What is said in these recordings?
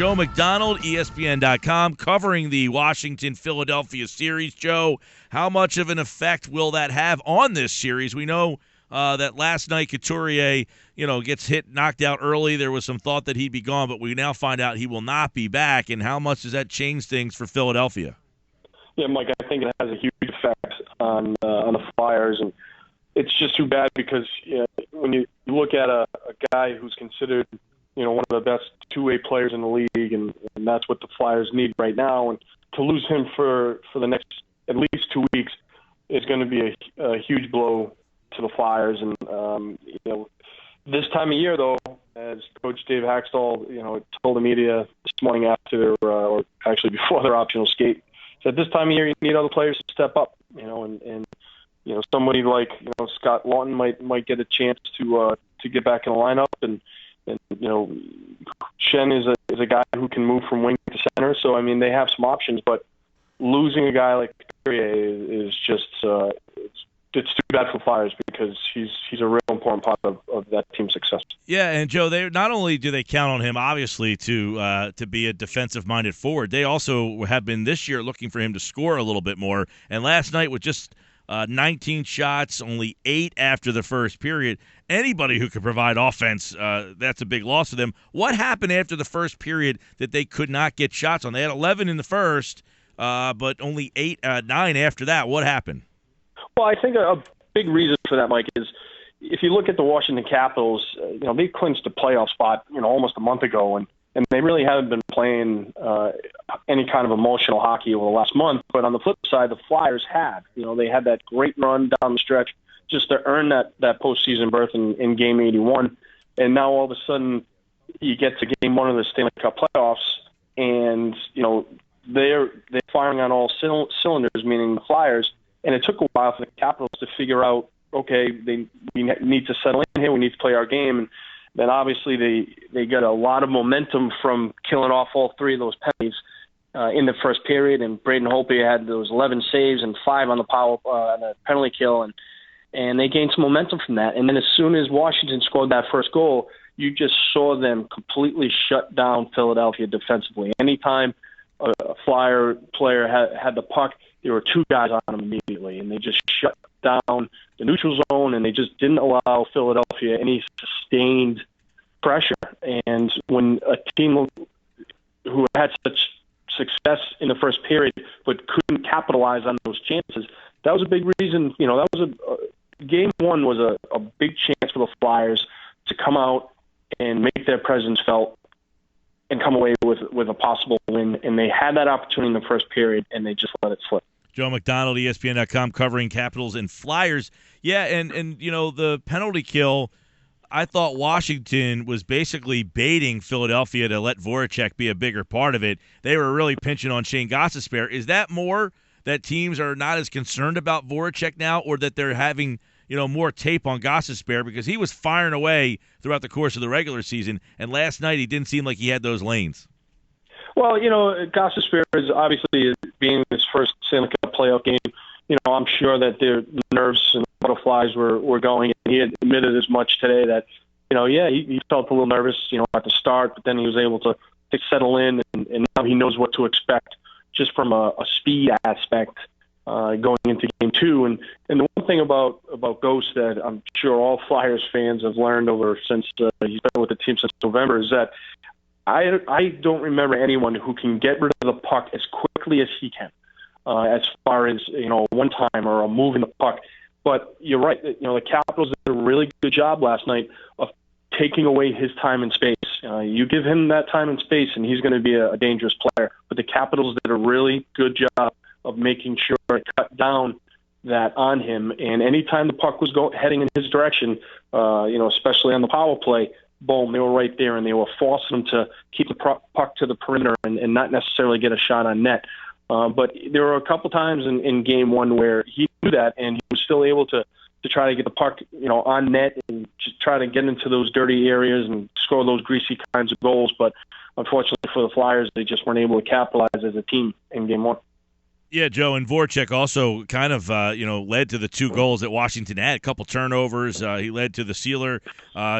Joe McDonald, ESPN.com, covering the Washington-Philadelphia series. Joe, how much of an effect will that have on this series? We know that last night Couturier, gets knocked out early. There was some thought that he'd be gone, but we now find out he will not be back. And how much does that change things for Philadelphia? Yeah, Mike, I think it has a huge effect on the Flyers, and it's just too bad because when you look at a guy who's considered one of the best two-way players in the league, and that's what the Flyers need right now. And to lose him for the next at least 2 weeks is going to be a huge blow to the Flyers. And this time of year, though, as Coach Dave Haxtell, told the media this morning after, or actually before their optional skate, said this time of year you need other players to step up. And somebody like Scott Lawton might get a chance to get back in the lineup, and Shen is a guy who can move from wing to center. So I mean, they have some options, but losing a guy like Couturier is just it's too bad for Flyers because he's a real important part of that team's success. Yeah, and Joe, they not only do they count on him obviously to be a defensive-minded forward, they also have been this year looking for him to score a little bit more. And last night with just 19 shots, only 8 after the first period. Anybody who could provide offense, that's a big loss for them. What happened after the first period that they could not get shots on? They had 11 in the first, but only 9 after that. What happened? Well, I think a big reason for that, Mike, is if you look at the Washington Capitals, they clinched a playoff spot, almost a month ago, and they really haven't been playing any kind of emotional hockey over the last month. But on the flip side, the Flyers have. They had that great run down the stretch just to earn that postseason berth in Game 81. And now all of a sudden you get to Game 1 of the Stanley Cup playoffs, and, they're firing on all cylinders, meaning the Flyers. And it took a while for the Capitals to figure out, okay, we need to settle in here. We need to play our game. And then obviously they got a lot of momentum from killing off all 3 of those penalties in the first period. And Braden Holtby had those 11 saves and 5 on the penalty kill, and they gained some momentum from that. And then as soon as Washington scored that first goal, you just saw them completely shut down Philadelphia defensively. Anytime a Flyer player had the puck, there were 2 guys on him immediately, and they just shut down the neutral zone, and they just didn't allow Philadelphia any sustained pressure. And when a team who had such success in the first period but couldn't capitalize on those chances, that was a big reason. That was Game 1 was a big chance for the Flyers to come out and make their presence felt and come away with a possible win. And they had that opportunity in the first period, and they just let it slip. Joe McDonald, ESPN.com, covering Capitals and Flyers. Yeah, and the penalty kill, I thought Washington was basically baiting Philadelphia to let Voracek be a bigger part of it. They were really pinching on Shane Gostisbehere. Is that more that teams are not as concerned about Voracek now, or that they're having more tape on Gostisbehere, because he was firing away throughout the course of the regular season, and last night he didn't seem like he had those lanes? Well, Gostisbehere is obviously being his first Stanley Cup playoff game. I'm sure that their nerves and butterflies were going, and he had admitted as much today that, he felt a little nervous, at the start, but then he was able to settle in, and now he knows what to expect just from a speed aspect going into Game 2. And the one thing about Ghost that I'm sure all Flyers fans have learned since he's been with the team since November is that I don't remember anyone who can get rid of the puck as quickly as he can, as far as, a one-time or a move in the puck. But you're right, the Capitals did a really good job last night of taking away his time and space. You give him that time and space, and he's going to be a dangerous player. But the Capitals did a really good job of making sure it cut down that on him. And anytime the puck was heading in his direction, especially on the power play, boom, they were right there, and they were forcing him to keep the puck to the perimeter and not necessarily get a shot on net. But there were a couple times in Game 1 where he knew that, and he was still able to try to get the puck, on net and just try to get into those dirty areas and score those greasy kinds of goals. But unfortunately for the Flyers, they just weren't able to capitalize as a team in Game 1. Yeah, Joe, and Voracek also kind of, led to the 2 goals that Washington had. A couple turnovers. He led to the sealer,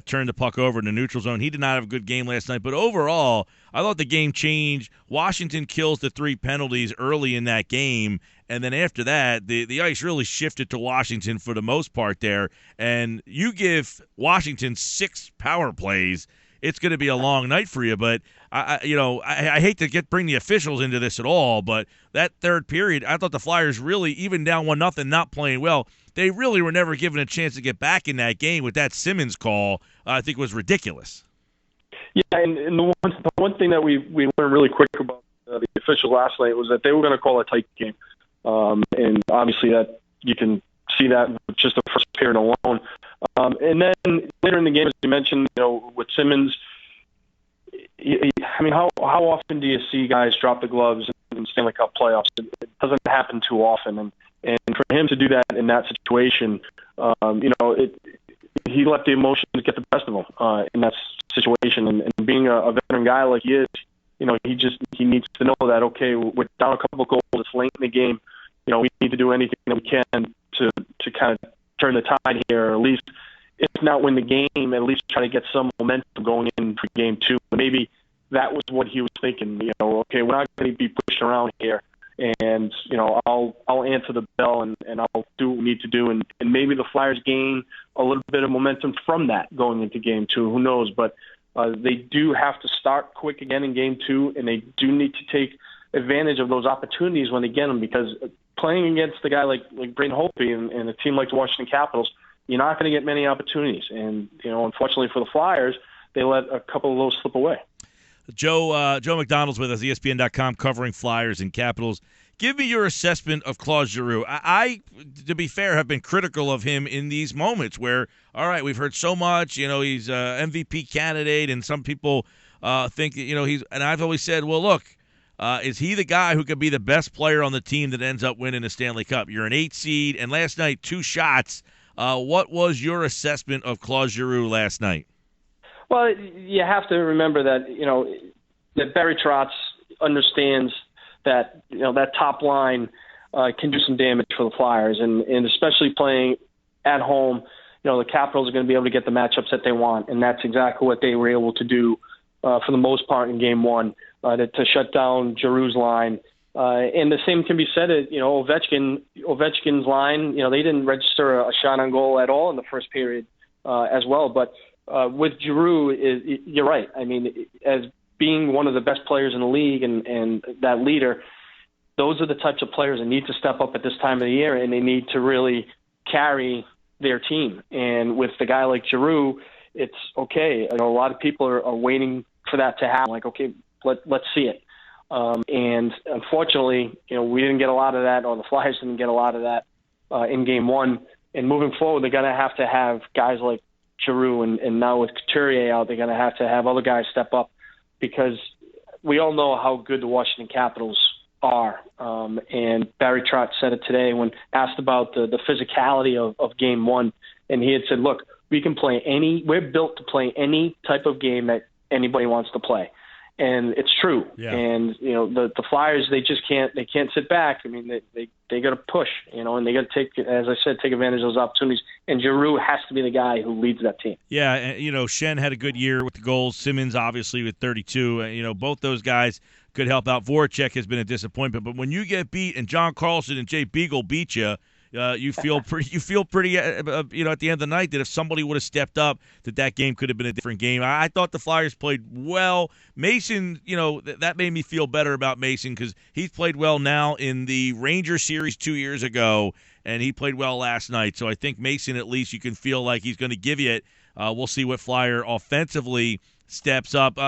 turned the puck over in the neutral zone. He did not have a good game last night, but overall, I thought the game changed. Washington kills the 3 penalties early in that game, and then after that, the ice really shifted to Washington for the most part there. And you give Washington 6 power plays, it's going to be a long night for you. But I hate to bring the officials into this at all, but that third period, I thought the Flyers really, even down 1-0, not playing well, they really were never given a chance to get back in that game. With that Simmons call, I think was ridiculous. Yeah, and the one thing that we learned really quick about the official last night was that they were going to call a tight game, and obviously that you can see that with just the first period alone. And then later in the game, as you mentioned, with Simmons, I mean, how often do you see guys drop the gloves in Stanley Cup playoffs? It doesn't happen too often, and for him to do that in that situation, he let the emotions get the best of him in that situation. And being a veteran guy like he is, he needs to know that, okay, we're down a couple of goals, it's late in the game. We need to do anything that we can to kind of turn the tide here, or at least, if not win the game, at least try to get some momentum going in for game 2. Maybe that was what he was thinking. Okay, we're not going to be pushed around here, and I'll answer the bell and I'll do what we need to do, and maybe the Flyers gain a little bit of momentum from that going into game 2. Who knows? But they do have to start quick again in game 2, and they do need to take advantage of those opportunities when they get them, because playing against a guy like Braden Holtby and a team like the Washington Capitals, you're not going to get many opportunities. And, unfortunately for the Flyers, they let a couple of those slip away. Joe McDonald's with us, ESPN.com, covering Flyers and Capitals. Give me your assessment of Claude Giroux. I, to be fair, have been critical of him in these moments where, all right, we've heard so much, he's an MVP candidate, and some people think that, he's – and I've always said, well, look, is he the guy who could be the best player on the team that ends up winning the Stanley Cup? You're an 8 seed, and last night, 2 shots. What was your assessment of Claude Giroux last night? Well, you have to remember that, that Barry Trotz understands that, that top line can do some damage for the Flyers, and especially playing at home, the Capitals are going to be able to get the matchups that they want, and that's exactly what they were able to do for the most part in game 1, to shut down Giroux's line. And the same can be said at, Ovechkin's line. They didn't register a shot on goal at all in the first period as well. But with Giroux, you're right. I mean, as being one of the best players in the league and that leader, those are the types of players that need to step up at this time of the year, and they need to really carry their team. And with the guy like Giroux, it's okay. A lot of people are waiting for that to happen. Like, okay, let's see it. And unfortunately, we didn't get a lot of that, or the Flyers didn't get a lot of that in game 1. And moving forward, they're going to have guys like Giroux, and now with Couturier out, they're going to have other guys step up, because we all know how good the Washington Capitals are. And Barry Trotz said it today when asked about the physicality of game 1, and he had said, look, we're built to play any type of game that anybody wants to play. And it's true. Yeah. And, the Flyers, they can't sit back. I mean, they got to push, and they got to take advantage of those opportunities. And Giroux has to be the guy who leads that team. Yeah. And, Shen had a good year with the goals. Simmons, obviously, with 32. Both those guys could help out. Voracek has been a disappointment. But when you get beat and John Carlson and Jay Beagle beat you, you feel pretty. At the end of the night, that if somebody would have stepped up, that game could have been a different game. I thought the Flyers played well. Mason, that made me feel better about Mason, because he's played well now in the Ranger series 2 years ago, and he played well last night. So I think Mason, at least, you can feel like he's going to give you it. We'll see what Flyer offensively steps up.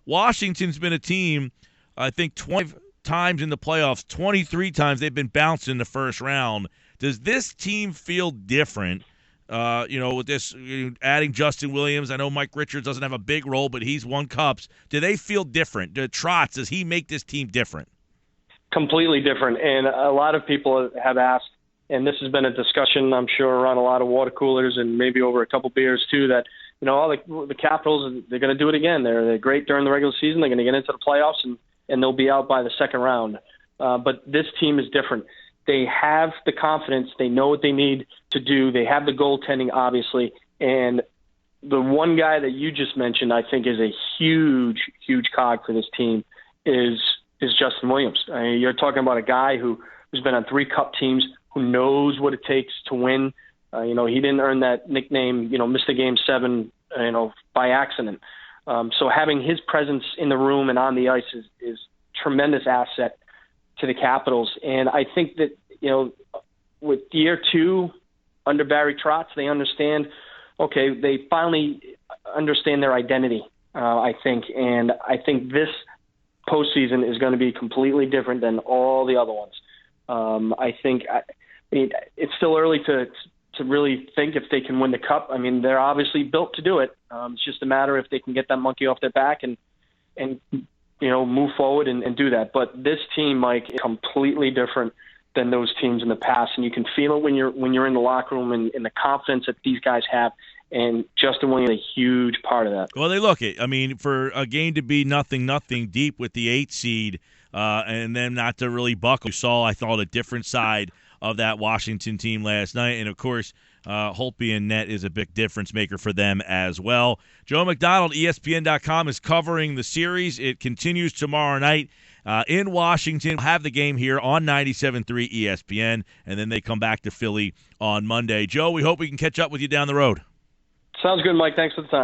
Washington's been a team, I think, 20 times in the playoffs, 23 times they've been bounced in the first round. Does this team feel different, with this adding Justin Williams? I know Mike Richards doesn't have a big role, but he's won cups. Do they feel different? Trotz, does he make this team different? Completely different. And a lot of people have asked, and this has been a discussion, I'm sure, around a lot of water coolers and maybe over a couple beers too, that the Capitals, they're going to do it again. They're great during the regular season. They're going to get into the playoffs, and they'll be out by the second round. but this team is different. They have the confidence. They know what they need to do. They have the goaltending, obviously. And the one guy that you just mentioned, I think, is a huge, huge cog for this team is Justin Williams. I mean, you're talking about a guy who's been on 3 Cup teams, who knows what it takes to win. He didn't earn that nickname, missed the Game 7, by accident. So having his presence in the room and on the ice is tremendous asset to the Capitals. And I think that, with year 2 under Barry Trotz, they understand, they finally understand their identity, I think. And I think this postseason is going to be completely different than all the other ones. It's still early to really think if they can win the Cup. I mean, they're obviously built to do it. It's just a matter if they can get that monkey off their back and move forward and do that. But this team, Mike, is completely different than those teams in the past, and you can feel it when you're in the locker room and the confidence that these guys have. And Justin Williams is a huge part of that. Well, they look it. I mean, for a game to be 0-0 deep with the 8 seed, and then not to really buckle. You saw, I thought, a different side of that Washington team last night. And, of course, Holtby in net is a big difference maker for them as well. Joe McDonald, ESPN.com, is covering the series. It continues tomorrow night in Washington. We'll have the game here on 97.3 ESPN, and then they come back to Philly on Monday. Joe, we hope we can catch up with you down the road. Sounds good, Mike. Thanks for the time.